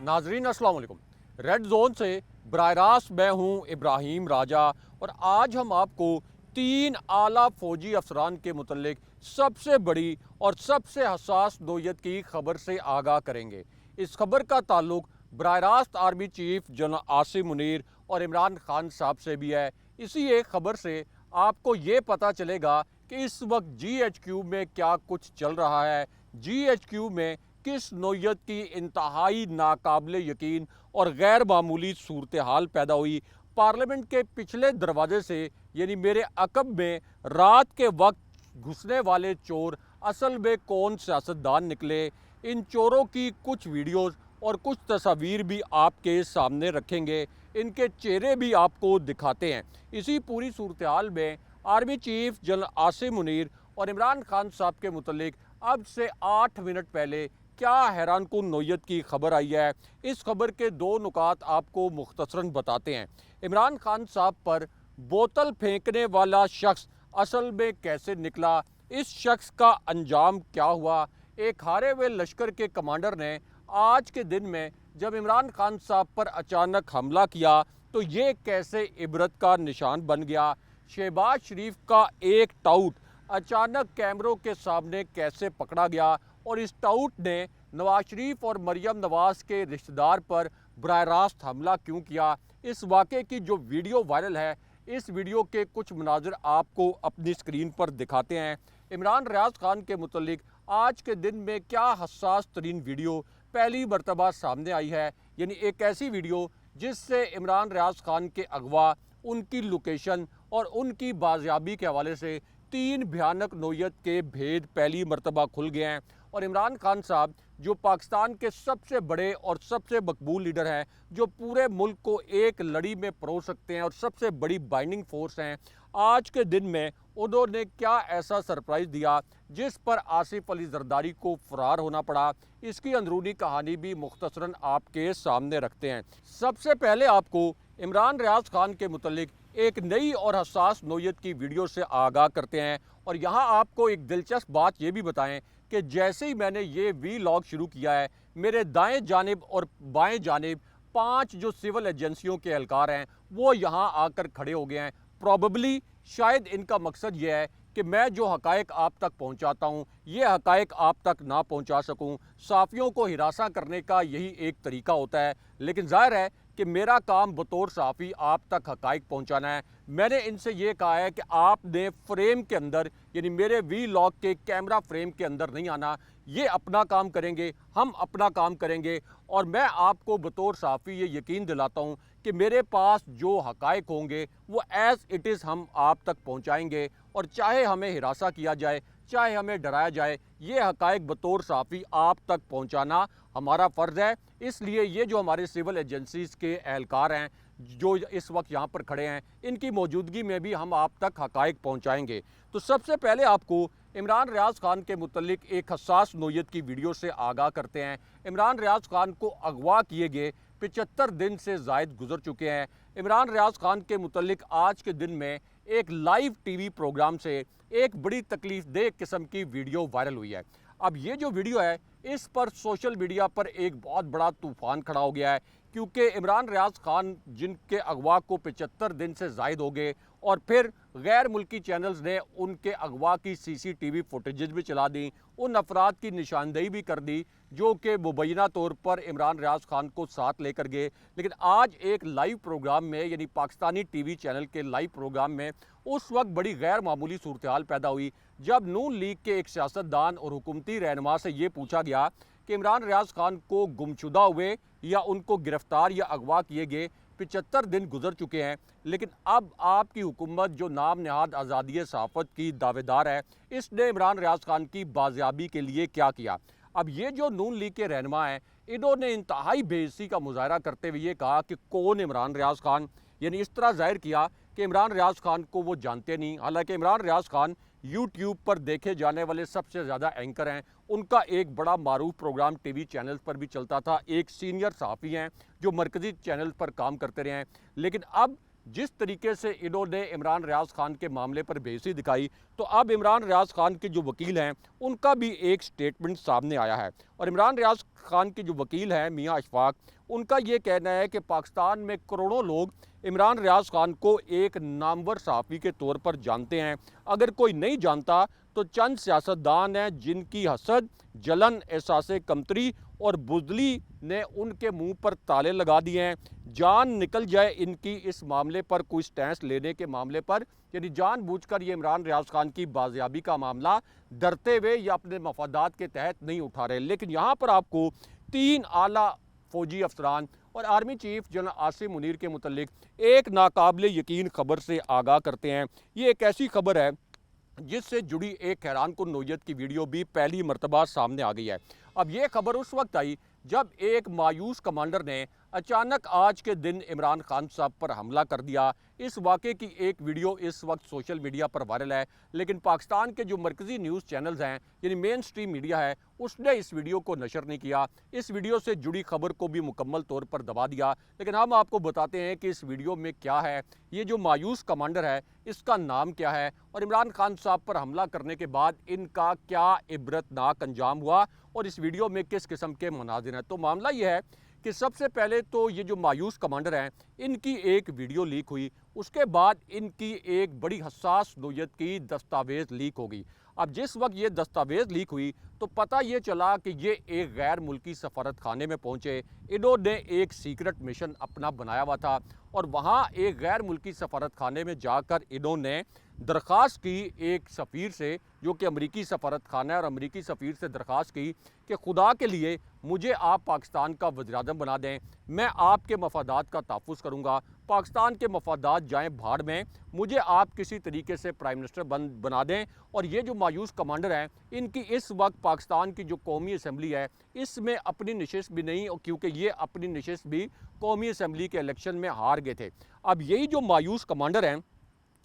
नाजरीन अस्सलाम वालेकुम। रेड जोन से बराह रास्त मैं हूँ इब्राहिम राजा और आज हम आपको 3 आला फौजी अफसरान के मुतल्लिक सबसे बड़ी और सबसे हसास नोयत की खबर से आगाह करेंगे। इस खबर का ताल्लुक बराह रास्त army chief general Asim Munir और इमरान खान साहब से भी है। इसी एक खबर से आपको ये पता चलेगा कि इस वक्त GHQ में क्या कुछ चल रहा है, GHQ में किस नोयत की इंतहाई नाकाबिले यकीन और गैर मामूली सूरत हाल पैदा हुई। पार्लियामेंट के पिछले दरवाजे से यानी मेरे अकब में रात के वक्त घुसने वाले चोर असल में कौन सियासतदान निकले, इन चोरों की कुछ वीडियोस और कुछ तस्वीर भी आपके सामने रखेंगे, इनके चेहरे भी आपको दिखाते हैं। इसी पूरी सूरत हाल में army chief general Asim Munir और इमरान खान साहब के मुतल्लिक अब से 8 मिनट पहले क्या हैरानकुन नोयत की खबर आई है। इस खबर के 2 नुकात आपको मुख्तसरन बताते हैं। इमरान खान साहब पर बोतल फेंकने वाला शख्स असल में कैसे निकला, इस शख्स का अंजाम क्या हुआ। एक हारे हुए लश्कर के कमांडर ने आज के दिन में जब इमरान खान साहब पर अचानक हमला किया तो ये कैसे इबरत का निशान बन गया। शहबाज शरीफ का एक टाउट अचानक कैमरों के सामने कैसे पकड़ा गया और इस टाउट ने नवाज शरीफ और मरियम नवाज के रिश्तेदार पर बराह रास्त हमला क्यों किया। इस वाक़े की जो वीडियो वायरल है, इस वीडियो के कुछ मनाजिर आपको अपनी स्क्रीन पर दिखाते हैं। इमरान रियाज खान के मुतल्लिक आज के दिन में क्या हसास तरीन वीडियो पहली मरतबा सामने आई है, यानी एक ऐसी वीडियो जिससे इमरान रियाज खान के अगवा, उनकी लोकेशन और उनकी बाजियाबी के हवाले से 3 भयानक नोयत के भेद पहली मरतबा खुल गए हैं। और इमरान खान साहब जो पाकिस्तान के सबसे बड़े और सबसे मकबूल लीडर हैं, जो पूरे मुल्क को एक लड़ी में परोस सकते हैं और सबसे बड़ी बाइंडिंग फोर्स हैं, आज के दिन में उन्होंने क्या ऐसा सरप्राइज़ दिया जिस पर आसिफ अली जरदारी को फरार होना पड़ा। इसकी अंदरूनी कहानी भी मुख्तसरन आपके सामने रखते हैं। सबसे पहले आपको इमरान रियाज खान के मुतल्लिक एक नई और हसास नोयत की वीडियो से आगाह करते हैं और यहाँ आपको एक दिलचस्प बात ये भी बताएं कि जैसे ही मैंने ये वीलॉग शुरू किया है, मेरे दाएं जानिब और बाएं जानिब 5 जो सिविल एजेंसियों के एहलकार हैं वो यहाँ आकर खड़े हो गए हैं। प्रॉबेबली शायद इनका मकसद ये है कि मैं जो हकायक आप तक पहुँचाता हूँ ये हकायक आप तक ना पहुँचा सकूँ। सहाफ़ियों को हिरासा करने का यही एक तरीका होता है, लेकिन ज़ाहिर है कि मेरा काम बतौर सहाफ़ी आप तक हकायक पहुँचाना है। मैंने इनसे ये कहा है कि आपने फ्रेम के अंदर यानी मेरे वीलॉग के कैमरा फ्रेम के अंदर नहीं आना, ये अपना काम करेंगे, हम अपना काम करेंगे। और मैं आपको बतौर सहाफ़ी ये यकीन दिलाता हूँ कि मेरे पास जो हकायक होंगे वो एज़ इट इज़ हम आप तक पहुँचाएँगे और चाहे हमें हिरासा किया जाए, चाहे हमें डराया जाए, ये हकायक बतौर सहाफ़ी आप तक पहुँचाना हमारा फ़र्ज़ है। इसलिए ये जो हमारे सिविल एजेंसीज़ के एहलकार हैं जो इस वक्त यहाँ पर खड़े हैं, इनकी मौजूदगी में भी हम आप तक हकायक पहुँचाएँगे। तो सबसे पहले आपको इमरान रियाज खान के मुतल्लिक एक हसास नोयत की वीडियो से आगाह करते हैं। इमरान रियाज खान को अगवा किए गए 75 दिन से ज़ायद गुजर चुके हैं। इमरान रियाज खान के मुतल्लिक आज के दिन में एक लाइव टीवी प्रोग्राम से एक बड़ी तकलीफ़देह किस्म की वीडियो वायरल हुई है। अब ये जो वीडियो है इस पर सोशल मीडिया पर एक बहुत बड़ा तूफ़ान खड़ा हो गया है, क्योंकि इमरान रियाज खान जिनके अगवा को 75 दिन से ज़ायद हो गए और फिर गैर मुल्की चैनल्स ने उनके अगवा की CCTV फुटेजेस भी चला दी, उन अफराद की निशानदेही भी कर दी जो कि मुबैना तौर पर इमरान रियाज खान को साथ लेकर गए। लेकिन आज एक लाइव प्रोग्राम में यानी पाकिस्तानी TV चैनल के लाइव प्रोग्राम में उस वक्त बड़ी गैर मामूली सूरत हाल पैदा हुई जब नून लीग के एक सियासतदान और हुकूमती रहनुमा से ये पूछा गया कि इमरान रियाज खान को गुमशुदा हुए या उनको गिरफ्तार या अगवा किए गए 75 दिन गुजर चुके हैं, लेकिन अब आपकी हुकूमत जो नाम नहाद आज़ादी सहाफ़त की दावेदार है, इसने इमरान रियाज खान की बाजियाबी के लिए क्या किया। अब ये जो नून लीग के रहनुमा हैं, इन्होंने इंतहाई बेइज्जती का मुजाहरा करते हुए ये कहा कि कौन इमरान रियाज खान, यानी इस तरह जाहिर किया कि इमरान रियाज खान को वो जानते नहीं। हालांकि इमरान रियाज खान यूट्यूब पर देखे जाने वाले सबसे ज़्यादा एंकर हैं। उनका एक बड़ा मारूफ प्रोग्राम TV चैनल्स पर भी चलता था। एक सीनियर सहाफ़ी हैं जो मरकज़ी चैनल पर काम करते रहे हैं। लेकिन अब जिस तरीके से इन्होंने इमरान रियाज खान के मामले पर बेइज्जती दिखाई, तो अब इमरान रियाज खान के जो वकील हैं उनका भी एक स्टेटमेंट सामने आया है। और इमरान रियाज खान के जो वकील हैं मियां अशफाक, उनका ये कहना है कि पाकिस्तान में करोड़ों लोग इमरान रियाज खान को एक नामवर सहाफ़ी के तौर पर जानते हैं। अगर कोई नहीं जानता तो चंद सियासतदान हैं जिनकी हसद, जलन, एहसास कमतरी और बुज़दिली ने उनके मुंह पर ताले लगा दिए हैं। जान निकल जाए इनकी इस मामले पर कोई स्टैंड लेने के मामले पर, यानी जानबूझकर ये इमरान रियाज खान की बाजियाबी का मामला डरते हुए या अपने मफादात के तहत नहीं उठा रहे। लेकिन यहाँ पर आपको 3 आला फौजी अफसरान और army chief general Asim Munir के मुतल्लिक एक नाकाबिले यकीन खबर से आगाह करते हैं। ये एक ऐसी खबर है जिससे जुड़ी एक हैरान कुन नोयत की वीडियो भी पहली मरतबा सामने आ गई है। अब ये खबर उस वक्त आई जब एक मायूस कमांडर ने अचानक आज के दिन इमरान खान साहब पर हमला कर दिया। इस वाक़े की एक वीडियो इस वक्त सोशल मीडिया पर वायरल है, लेकिन पाकिस्तान के जो मरकज़ी न्यूज़ चैनल्स हैं यानी मेन स्ट्रीम मीडिया है, उसने इस वीडियो को नशर नहीं किया। इस वीडियो से जुड़ी खबर को भी मुकम्मल तौर पर दबा दिया। लेकिन हम आपको बताते हैं कि इस वीडियो में क्या है, ये जो मायूस कमांडर है इसका नाम क्या है और इमरान खान साहब पर हमला करने के बाद इनका क्या इबरतनाक अंजाम हुआ और इस वीडियो में किस किस्म के मनाजिर हैं। तो मामला ये है कि सबसे पहले तो ये जो मायूस कमांडर हैं इनकी एक वीडियो लीक हुई, उसके बाद इनकी एक बड़ी हसास नोयत की दस्तावेज़ लीक हो गई। अब जिस वक्त ये दस्तावेज़ लीक हुई तो पता ये चला कि ये एक गैर मुल्की सफारत खाने में पहुँचे। इन्होंने एक सीक्रेट मिशन अपना बनाया हुआ था और वहाँ एक गैर मुल्की सफारत खाने में जाकर इन्होंने दरख्वास्त की एक सफ़ीर से, जो कि अमरीकी सफारत खाना है, और अमरीकी सफ़ीर से दरख्वास्त की कि खुदा के लिए मुझे आप पाकिस्तान का वज़ीर-ए-आज़म बना दें, मैं आपके मफादात का तहफ़्फ़ुज़ करूँगा, पाकिस्तान के मफादात जाएँ भाड़ में, मुझे आप किसी तरीके से प्राइम मिनिस्टर बना दें। और ये जो मायूस कमांडर हैं इनकी इस वक्त पाकिस्तान की जो कौमी असम्बली है इसमें अपनी नशिस्त भी नहीं, क्योंकि ये अपनी नशिस्त भी कौमी असम्बली के इलेक्शन में हार गए थे। अब यही जो मायूस कमांडर हैं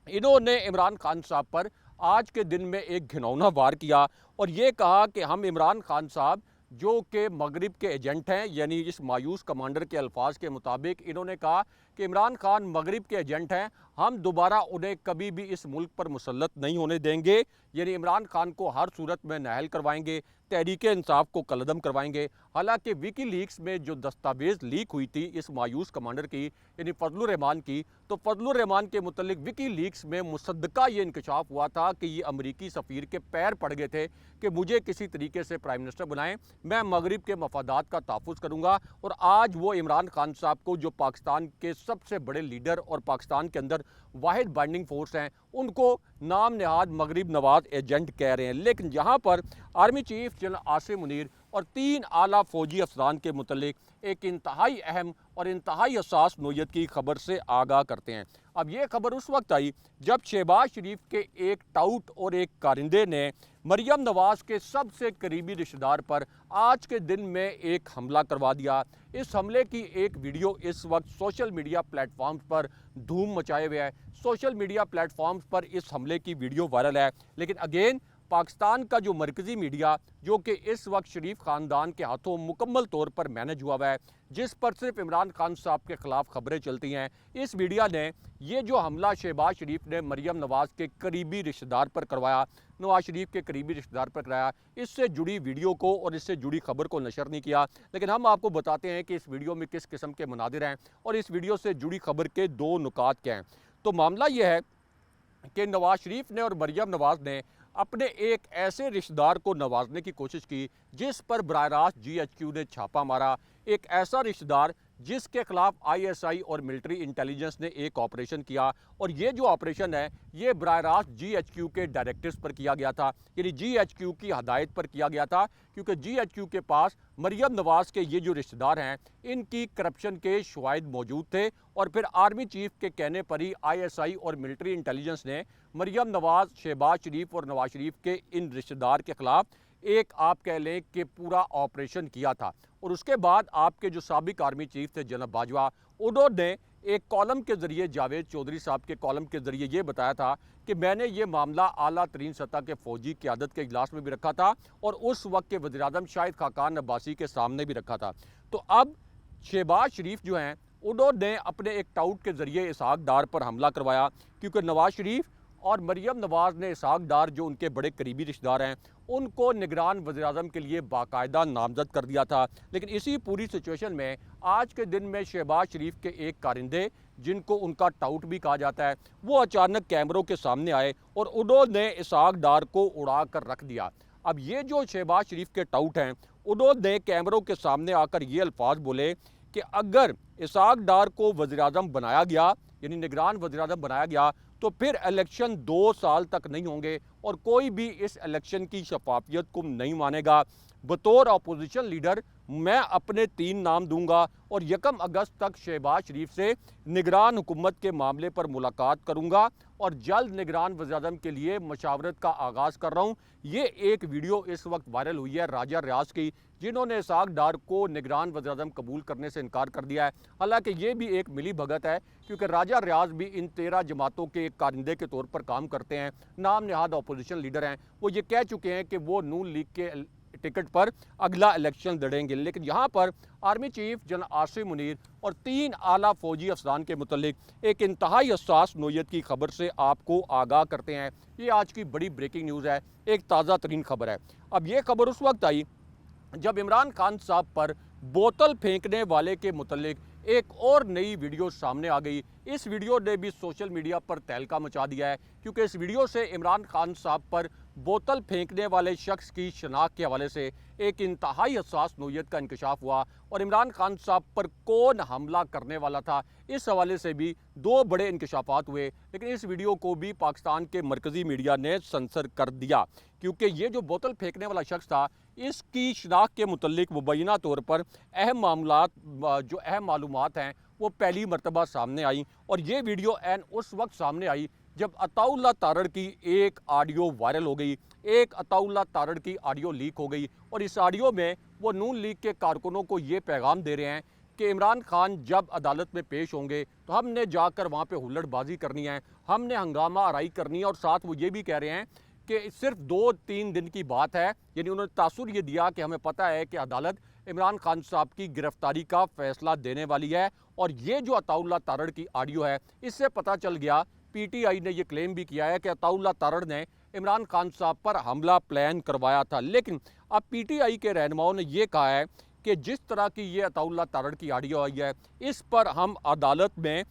इन्होंने इमरान खान साहब पर आज के दिन में एक घिनौना वार किया और ये कहा कि हम इमरान खान साहब जो कि मगरिब के एजेंट हैं, यानी इस मायूस कमांडर के अल्फाज के मुताबिक इन्होंने कहा कि इमरान खान मगरिब के एजेंट हैं, हम दोबारा उन्हें कभी भी इस मुल्क पर मुसल्लत नहीं होने देंगे, यानी इमरान खान को हर सूरत में नाअहल करवाएंगे, तहरीक इंसाफ को कलअदम करवाएंगे। हालांकि विकीलीक्स में जो दस्तावेज़ लीक हुई थी इस मायूस कमांडर की, यानी फजलुर रहमान की, तो फजलुर रहमान के मुतल्लिक विकीलीक्स में मुसद्दका ये इंकशाफ हुआ था कि ये अमरीकी सफ़ीर के पैर पड़ गए थे कि मुझे किसी तरीके से प्राइम मिनिस्टर बनाएं, मैं मगरिब के मफादात का तहफ़्फ़ुज़ करूँगा। और आज वो इमरान खान साहब को, जो पाकिस्तान के सबसे बड़े लीडर और पाकिस्तान के अंदर वाहिद बाइंडिंग फोर्स हैं, उनको नाम नहाद मगरिब नवाज एजेंट कह रहे हैं। लेकिन यहाँ पर army chief general Asim Munir और 3 आला फौजी अफसरान के मुतल्लिक एक इंतहाई अहम और इंतहाई हसास नोयत की खबर से आगाह करते हैं। अब ये खबर उस वक्त आई जब शहबाज शरीफ के एक टाउट और एक कारिंदे ने मरियम नवाज़ के सबसे करीबी रिश्तेदार पर आज के दिन में एक हमला करवा दिया। इस हमले की एक वीडियो इस वक्त सोशल मीडिया प्लेटफॉर्म्स पर धूम मचाए हुए है। सोशल मीडिया प्लेटफॉर्म्स पर इस हमले की वीडियो वायरल है। लेकिन अगेन पाकिस्तान का जो मरकज़ी मीडिया, जो कि इस वक्त शरीफ ख़ानदान के हाथों मुकम्मल तौर पर मैनेज हुआ है, जिस पर सिर्फ इमरान खान साहब के ख़िलाफ़ खबरें चलती हैं, इस मीडिया ने ये जो हमला शहबाज शरीफ ने मरियम नवाज़ के करीबी रिश्तेदार पर करवाया, नवाज शरीफ के करीबी रिश्तेदार पर कराया, इससे जुड़ी वीडियो को और इससे जुड़ी खबर को नशर नहीं किया। लेकिन हम आपको बताते हैं कि इस वीडियो में किस किस्म के मनादिर हैं और इस वीडियो से जुड़ी खबर के 2 नुकात क्या हैं। तो मामला ये है कि नवाज शरीफ ने और मरियम नवाज़ ने अपने एक ऐसे रिश्तेदार को नवाजने की कोशिश की जिस पर बराह रास्त GHQ ने छापा मारा। एक ऐसा रिश्तेदार जिसके खिलाफ ISI और मिलिट्री इंटेलिजेंस ने एक ऑपरेशन किया, और ये जो ऑपरेशन है ये बराह रास्त GHQ के डायरेक्टिव्स पर किया गया था, यानी GHQ की हदायत पर किया गया था, क्योंकि GHQ के पास मरियम नवाज़ के ये जो रिश्तेदार हैं इनकी करप्शन के शवाहिद मौजूद थे। और फिर आर्मी चीफ के कहने पर ही ISI और मिलिट्री इंटेलिजेंस ने मरियम नवाज़, शहबाज शरीफ और नवाज शरीफ के इन रिश्तेदार के ख़िलाफ़ एक, आप कह लें कि पूरा ऑपरेशन किया था। और उसके बाद आपके जो साबिक आर्मी चीफ थे जनरल बाजवा, उन्होंने एक कॉलम के ज़रिए, जावेद चौधरी साहब के कॉलम के ज़रिए ये बताया था कि मैंने ये मामला आला तरीन सतह के फ़ौजी क़यादत के इजलास में भी रखा था और उस वक्त के वज़ीर-ए-आज़म शाहिद खाकान अब्बासी के सामने भी रखा था। तो अब शहबाज शरीफ जो हैं उन्होंने अपने एक टाउट के ज़रिए इसहाक डार पर हमला करवाया, क्योंकि नवाज शरीफ और मरियम नवाज़ ने इसहाक डार, जो उनके बड़े करीबी रिश्तेदार हैं, उनको निगरान वज़ीर-ए-आज़म के लिए बाकायदा नामज़द कर दिया था। लेकिन इसी पूरी सिचुएशन में आज के दिन में शहबाज शरीफ के एक कारिंदे, जिनको उनका टाउट भी कहा जाता है, वो अचानक कैमरों के सामने आए और उन्होंने इसहाक डार को उड़ा कर रख दिया। अब ये जो शहबाज शरीफ के टाउट हैं, उन्होंने कैमरों के सामने आकर ये अल्फाज बोले कि अगर इसहाक डार को वज़ीर-ए-आज़म बनाया गया, यानी निगरान वज़ीर-ए-आज़म बनाया गया, तो फिर इलेक्शन 2 साल तक नहीं होंगे और कोई भी इस इलेक्शन की शफाफियत को नहीं मानेगा। बतौर अपोजिशन लीडर मैं अपने 3 नाम दूंगा और 1 अगस्त तक शहबाज शरीफ से निगरान हुकूमत के मामले पर मुलाकात करूंगा और जल्द निगरान वज़ीर-ए-आज़म के लिए मशावरत का आगाज़ कर रहा हूं। ये एक वीडियो इस वक्त वायरल हुई है राजा रियाज की, जिन्होंने इसहाक डार को निगरान वज़ीर-ए-आज़म कबूल करने से इनकार कर दिया है। हालांकि ये भी एक मिली भगत है, क्योंकि राजा रियाज भी इन 13 जमातों के एक कारिंदे के तौर पर काम करते हैं, नाम नहाद अपोजिशन लीडर हैं। वो ये कह चुके हैं कि वो नून लीग के टिकट पर अगला इलेक्शन लड़ेंगे। लेकिन यहाँ पर army chief general Asim Munir और 3 आला फौजी अफसरान के मुतल्लिक एक इंतहाई हसास नोयत की खबर से आपको आगाह करते हैं। ये आज की बड़ी ब्रेकिंग न्यूज़ है, एक ताज़ा तरीन खबर है। अब ये खबर उस वक्त आई जब इमरान खान साहब पर बोतल फेंकने वाले के मुतल्लिक एक और नई वीडियो सामने आ गई। इस वीडियो ने भी सोशल मीडिया पर तहलका मचा दिया है, क्योंकि इस वीडियो से इमरान खान साहब पर बोतल फेंकने वाले शख्स की शनाख्त के हवाले से एक इंतहाई हसास नोयत का इंकशाफ हुआ और इमरान खान साहब पर कौन हमला करने वाला था, इस हवाले से भी 2 बड़े इंकशाफात हुए। लेकिन इस वीडियो को भी पाकिस्तान के मरकज़ी मीडिया ने सेंसर कर दिया, क्योंकि ये जो बोतल फेंकने वाला शख्स था, इसकी शनाख्त के मुतल्लिक मुबैना तौर पर अहम मालूमात हैं वो पहली मरतबा सामने आई। और ये वीडियो एन उस वक्त सामने आई जब अताउल्लाह तारड़ की एक ऑडियो वायरल हो गई, एक अताउल्लाह तारड़ की ऑडियो लीक हो गई और इस ऑडियो में वो नून लीग के कारकुनों को ये पैगाम दे रहे हैं कि इमरान खान जब अदालत में पेश होंगे तो हमने जाकर वहाँ पे हुल्लड़बाजी करनी है, हमने हंगामा आराई करनी है। और साथ वो ये भी कह रहे हैं कि सिर्फ 2-3 दिन की बात है, यानी उन्होंने तासुर ये दिया कि हमें पता है कि अदालत इमरान खान साहब की गिरफ्तारी का फैसला देने वाली है। और ये जो अताउल्लाह तारड़ की ऑडियो है, इससे पता चल गया, पीटीआई ने यह क्लेम भी किया है कि अताउल्लाह तारड़ ने इमरान खान साहब पर हमला प्लान करवाया था। लेकिन अब पीटीआई के रहनुमाओं ने यह कहा है कि जिस तरह की ये अताउल्लाह तारड़ की ऑडियो आई है, इस पर हम अदालत में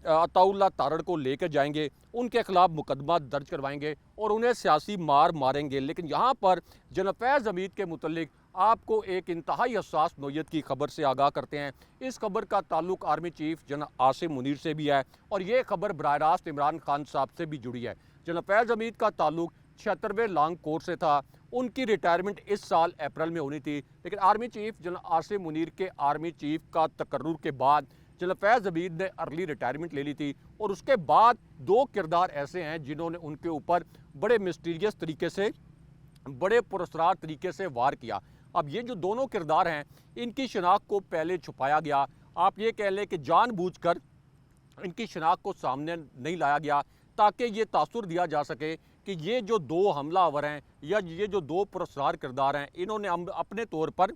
अताउल्लाह तारड़ को लेकर जाएंगे, उनके खिलाफ मुकदमा दर्ज करवाएंगे और उन्हें सियासी मार मारेंगे। लेकिन यहाँ पर जनरल फैज़ हमीद के मुतल्लिक आपको एक इंतहाई हसास नोयत की खबर से आगाह करते हैं। इस खबर का ताल्लुक army chief general Asim Munir से भी है और ये खबर बराह रास्त इमरान खान साहब से भी जुड़ी है। जनरल फैज़ हमीद का ताल्लुक 76वें लॉन्ग कोर्स से था, उनकी रिटायरमेंट इस साल अप्रैल में होनी थी। लेकिन army chief general Asim Munir के आर्मी चीफ का तकर्रुर के बाद जनरल फैज़ हमीद ने अर्ली रिटायरमेंट ले ली थी और उसके बाद 2 किरदार ऐसे हैं जिन्होंने उनके ऊपर बड़े मिस्टीरियस तरीके से, बड़े पुरस्कार तरीके से वार किया। अब ये जो दोनों किरदार हैं, इनकी शनाख्त को पहले छुपाया गया। आप ये कह लें कि जानबूझकर इनकी शनाख्त को सामने नहीं लाया गया ताकि ये तासुर दिया जा सके कि ये जो 2 हमलावर हैं या ये जो 2 पुरस्कार किरदार हैं, इन्होंने अपने तौर पर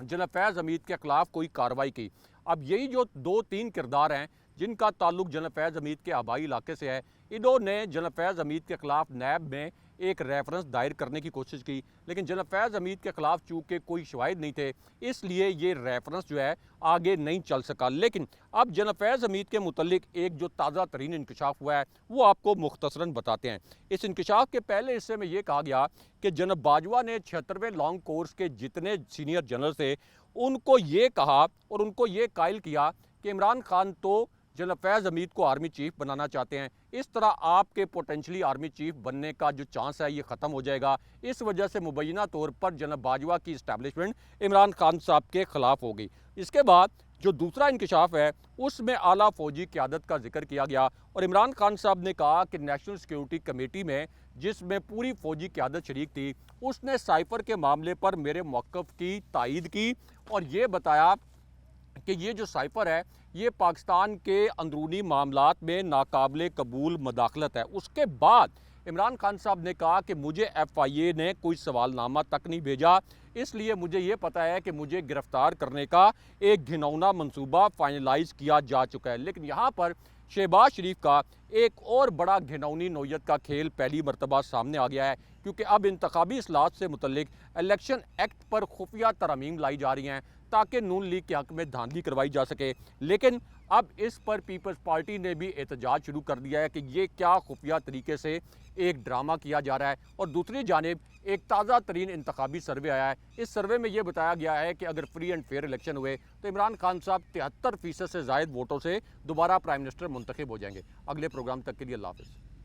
जनरल फैज़ हमीद के ख़िलाफ़ कोई कार्रवाई की। अब यही जो 2-3 किरदार हैं जिनका ताल्लुक जनरल फैज़ हमीद के आबाई इलाके से है, इन्होंने जनरल फैज़ हमीद के ख़िलाफ़ नैब में एक रेफरेंस दायर करने की कोशिश की। लेकिन जनरल फैज़ हमीद के ख़िलाफ़ चूँकि कोई शवाहिद नहीं थे, इसलिए ये रेफरेंस जो है आगे नहीं चल सका। लेकिन अब जनरल फैज़ हमीद के मुतल्लिक एक जो ताज़ा तरीन इंकशाफ हुआ है, वो आपको मुख्तसरन बताते हैं। इस इंकशाफ के पहले हिस्से में ये कहा गया कि जनरल बाजवा ने 76वें लॉन्ग कोर्स के जितने सीनियर जनरल थे, उनको ये कहा और उनको ये कायल किया कि इमरान खान तो जनरल फैज़ हमीद को आर्मी चीफ बनाना चाहते हैं, इस तरह आपके पोटेंशली आर्मी चीफ बनने का जो चांस है ये ख़त्म हो जाएगा। इस वजह से मुबैना तौर पर जनरल बाजवा की इस्टेब्लिशमेंट इमरान खान साहब के ख़िलाफ़ हो गई। इसके बाद जो दूसरा इंकशाफ है, उसमें आला फ़ौजी क़यादत का जिक्र किया गया और इमरान खान साहब ने कहा कि नेशनल सिक्योरिटी कमेटी में, जिसमें पूरी फ़ौजी क़यादत शरीक थी, उसने साइफ़र के मामले पर मेरे मौक़िफ़ की तायीद की और ये बताया कि ये जो साइफ़र है ये पाकिस्तान के अंदरूनी मामलात में नाकाबिले कबूल मदाखलत है। उसके बाद इमरान खान साहब ने कहा कि मुझे FIA ने कोई सवालनामा तक नहीं भेजा, इसलिए मुझे ये पता है कि मुझे गिरफ्तार करने का एक घिनौना मंसूबा फाइनलाइज किया जा चुका है। लेकिन यहाँ पर शहबाज शरीफ का एक और बड़ा घिनौनी नौयत का खेल पहली मरतबा सामने आ गया है, क्योंकि अब इंतखाबी इस्लाहत से मुतल्लिक इलेक्शन एक्ट पर खुफिया तरमीम लाई जा रही हैं ताकि नून लीग के हक में धांधली करवाई जा सके। लेकिन अब इस पर पीपल्स पार्टी ने भी एहतजाज शुरू कर दिया है कि ये क्या खुफिया तरीके से एक ड्रामा किया जा रहा है। और दूसरी जानिब एक ताज़ा तरीन इंतखाबी सर्वे आया है। इस सर्वे में ये बताया गया है कि अगर फ्री एंड फेयर इलेक्शन हुए तो इमरान खान साहब 73% से ज़ायद वोटों से दोबारा प्राइम मिनिस्टर मुंतखब हो जाएंगे। अगले प्रोग्राम तक के लिए अल्लाह हाफ़िज़।